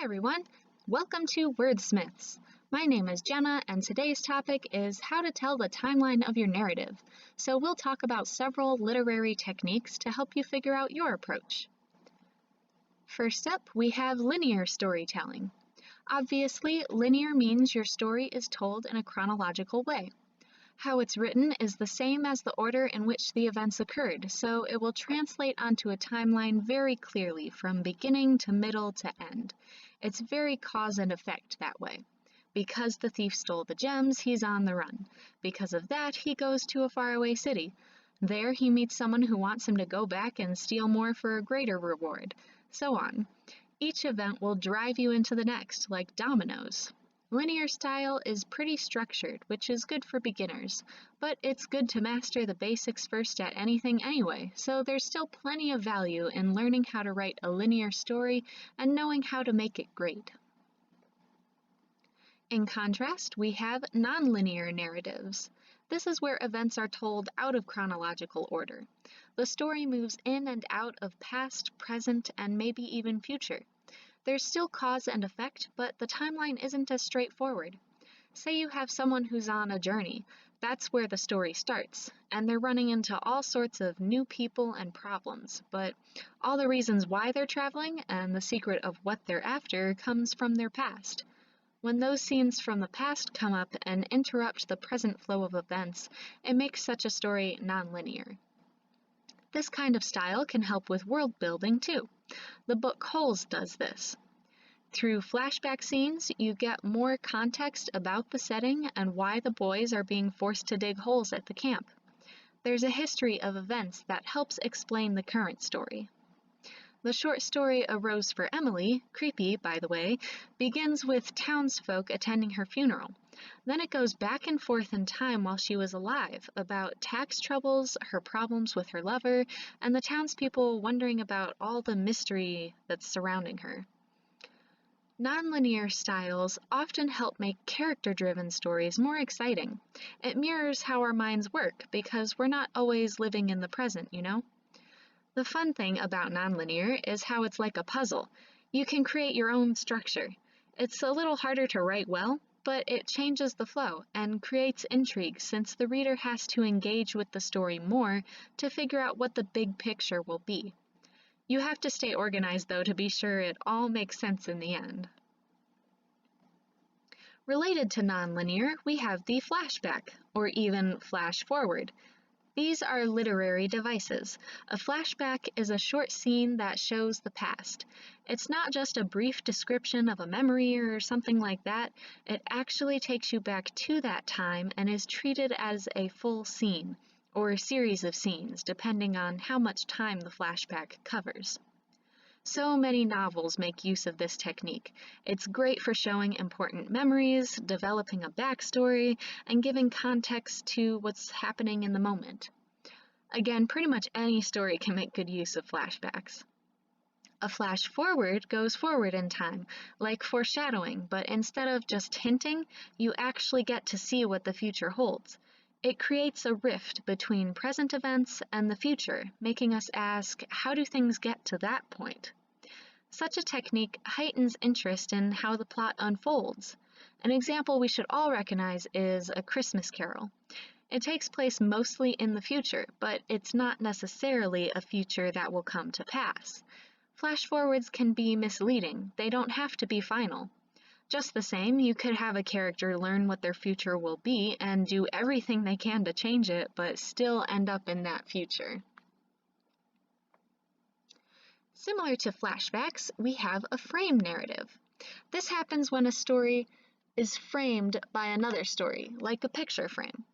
Hi everyone, welcome to Wordsmiths. My name is Jenna and today's topic is how to tell the timeline of your narrative. So we'll talk about several literary techniques to help you figure out your approach. First up, we have linear storytelling. Obviously, linear means your story is told in a chronological way. How it's written is the same as the order in which the events occurred, so it will translate onto a timeline very clearly from beginning to middle to end. It's very cause and effect that way. Because the thief stole the gems, he's on the run. Because of that, he goes to a faraway city. There, he meets someone who wants him to go back and steal more for a greater reward. So on. Each event will drive you into the next, like dominoes. Linear style is pretty structured, which is good for beginners, but it's good to master the basics first at anything anyway, so there's still plenty of value in learning how to write a linear story and knowing how to make it great. In contrast, we have nonlinear narratives. This is where events are told out of chronological order. The story moves in and out of past, present, and maybe even future. There's still cause and effect, but the timeline isn't as straightforward. Say you have someone who's on a journey. That's where the story starts, and they're running into all sorts of new people and problems, but all the reasons why they're traveling and the secret of what they're after comes from their past. When those scenes from the past come up and interrupt the present flow of events, it makes such a story nonlinear. This kind of style can help with world building too. The book Holes does this. Through flashback scenes, you get more context about the setting and why the boys are being forced to dig holes at the camp. There's a history of events that helps explain the current story. The short story A Rose for Emily, creepy by the way, begins with townsfolk attending her funeral. Then it goes back and forth in time while she was alive, about tax troubles, her problems with her lover, and the townspeople wondering about all the mystery that's surrounding her. Nonlinear styles often help make character-driven stories more exciting. It mirrors how our minds work, because we're not always living in the present, you know? The fun thing about nonlinear is how it's like a puzzle. You can create your own structure. It's a little harder to write well, but it changes the flow and creates intrigue since the reader has to engage with the story more to figure out what the big picture will be. You have to stay organized though to be sure it all makes sense in the end. Related to nonlinear, we have the flashback, or even flash forward. These are literary devices. A flashback is a short scene that shows the past. It's not just a brief description of a memory or something like that. It actually takes you back to that time and is treated as a full scene, or a series of scenes, depending on how much time the flashback covers. So many novels make use of this technique. It's great for showing important memories, developing a backstory, and giving context to what's happening in the moment. Again, pretty much any story can make good use of flashbacks. A flash forward goes forward in time, like foreshadowing, but instead of just hinting, you actually get to see what the future holds. It creates a rift between present events and the future, making us ask, how do things get to that point? Such a technique heightens interest in how the plot unfolds. An example we should all recognize is A Christmas Carol. It takes place mostly in the future, but it's not necessarily a future that will come to pass. Flash forwards can be misleading. They don't have to be final. Just the same, you could have a character learn what their future will be and do everything they can to change it, but still end up in that future. Similar to flashbacks, we have a frame narrative. This happens when a story is framed by another story, like a picture frame.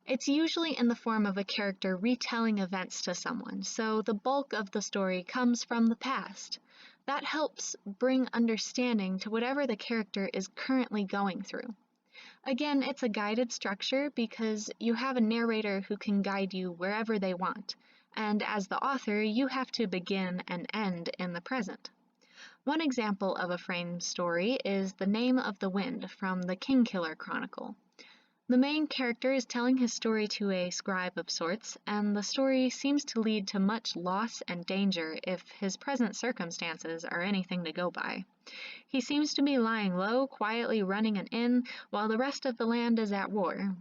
It's usually in the form of a character retelling events to someone, so the bulk of the story comes from the past. That helps bring understanding to whatever the character is currently going through. Again, it's a guided structure because you have a narrator who can guide you wherever they want, and as the author, you have to begin and end in the present. One example of a frame story is The Name of the Wind from the Kingkiller Chronicle. The main character is telling his story to a scribe of sorts, and the story seems to lead to much loss and danger if his present circumstances are anything to go by. He seems to be lying low, quietly running an inn, while the rest of the land is at war.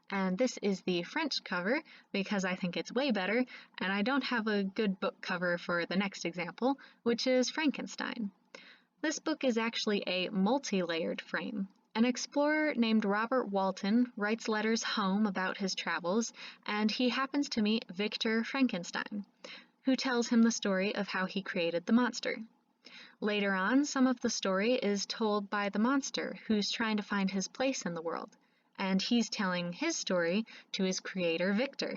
And this is the French cover, because I think it's way better, and I don't have a good book cover for the next example, which is Frankenstein. This book is actually a multi-layered frame. An explorer named Robert Walton writes letters home about his travels, and he happens to meet Victor Frankenstein, who tells him the story of how he created the monster. Later on, some of the story is told by the monster, who's trying to find his place in the world, and he's telling his story to his creator, Victor,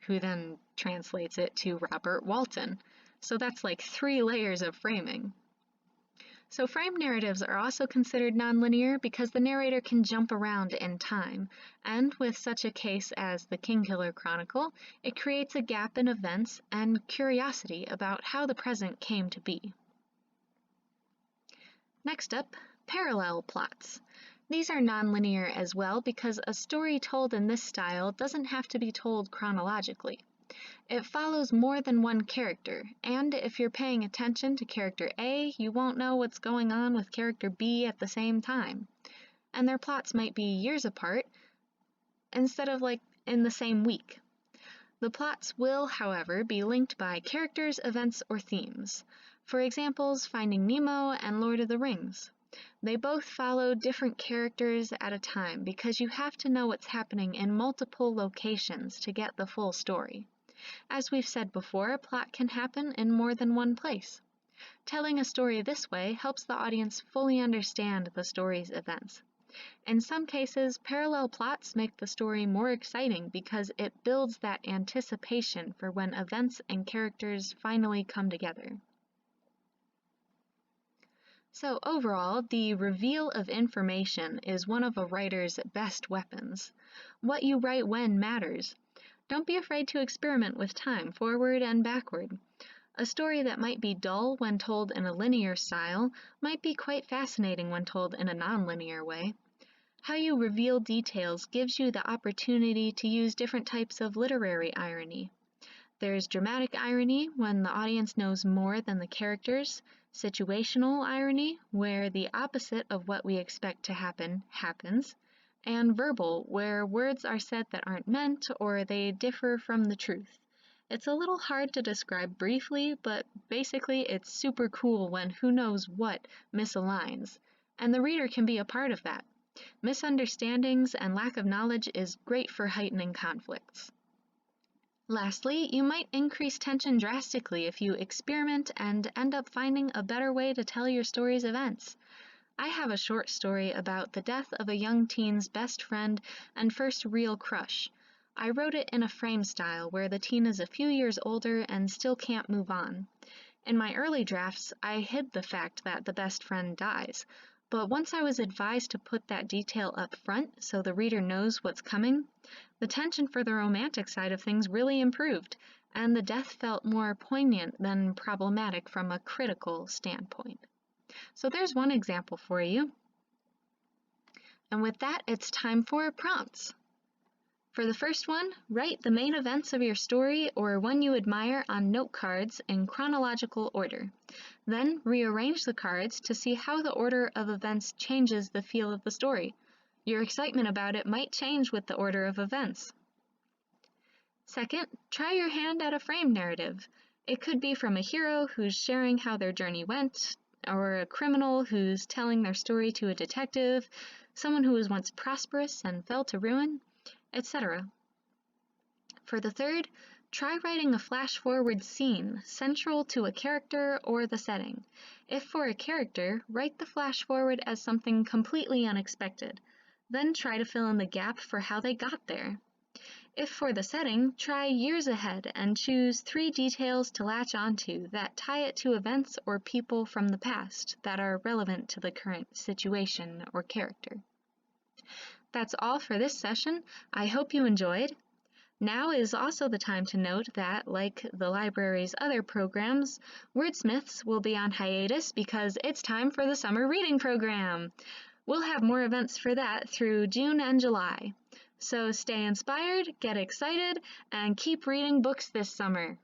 who then translates it to Robert Walton. So that's like 3 layers of framing. So frame narratives are also considered nonlinear because the narrator can jump around in time, and with such a case as the Kingkiller Chronicle, it creates a gap in events and curiosity about how the present came to be. Next up, parallel plots. These are nonlinear as well because a story told in this style doesn't have to be told chronologically. It follows more than one character, and if you're paying attention to character A, you won't know what's going on with character B at the same time. And their plots might be years apart, instead of like in the same week. The plots will, however, be linked by characters, events, or themes. For examples, Finding Nemo and Lord of the Rings. They both follow different characters at a time because you have to know what's happening in multiple locations to get the full story. As we've said before, a plot can happen in more than one place. Telling a story this way helps the audience fully understand the story's events. In some cases, parallel plots make the story more exciting because it builds that anticipation for when events and characters finally come together. So overall, the reveal of information is one of a writer's best weapons. What you write when matters. Don't be afraid to experiment with time, forward and backward. A story that might be dull when told in a linear style might be quite fascinating when told in a nonlinear way. How you reveal details gives you the opportunity to use different types of literary irony. There's dramatic irony when the audience knows more than the characters, situational irony where the opposite of what we expect to happen happens, and verbal where words are said that aren't meant or they differ from the truth. It's a little hard to describe briefly, but basically it's super cool when who knows what misaligns, and the reader can be a part of that. Misunderstandings and lack of knowledge is great for heightening conflicts. Lastly, you might increase tension drastically if you experiment and end up finding a better way to tell your story's events. I have a short story about the death of a young teen's best friend and first real crush. I wrote it in a frame style where the teen is a few years older and still can't move on. In my early drafts, I hid the fact that the best friend dies, but once I was advised to put that detail up front so the reader knows what's coming, the tension for the romantic side of things really improved, and the death felt more poignant than problematic from a critical standpoint. So there's one example for you. And with that, it's time for prompts. For the first one, write the main events of your story or one you admire on note cards in chronological order. Then rearrange the cards to see how the order of events changes the feel of the story. Your excitement about it might change with the order of events. Second, try your hand at a frame narrative. It could be from a hero who's sharing how their journey went, or a criminal who's telling their story to a detective, someone who was once prosperous and fell to ruin, etc. For the third, try writing a flash-forward scene central to a character or the setting. If for a character, write the flash-forward as something completely unexpected. Then try to fill in the gap for how they got there. If for the setting, try years ahead and choose 3 details to latch onto that tie it to events or people from the past that are relevant to the current situation or character. That's all for this session. I hope you enjoyed. Now is also the time to note that, like the library's other programs, Wordsmiths will be on hiatus because it's time for the summer reading program. We'll have more events for that through June and July. So stay inspired, get excited, and keep reading books this summer.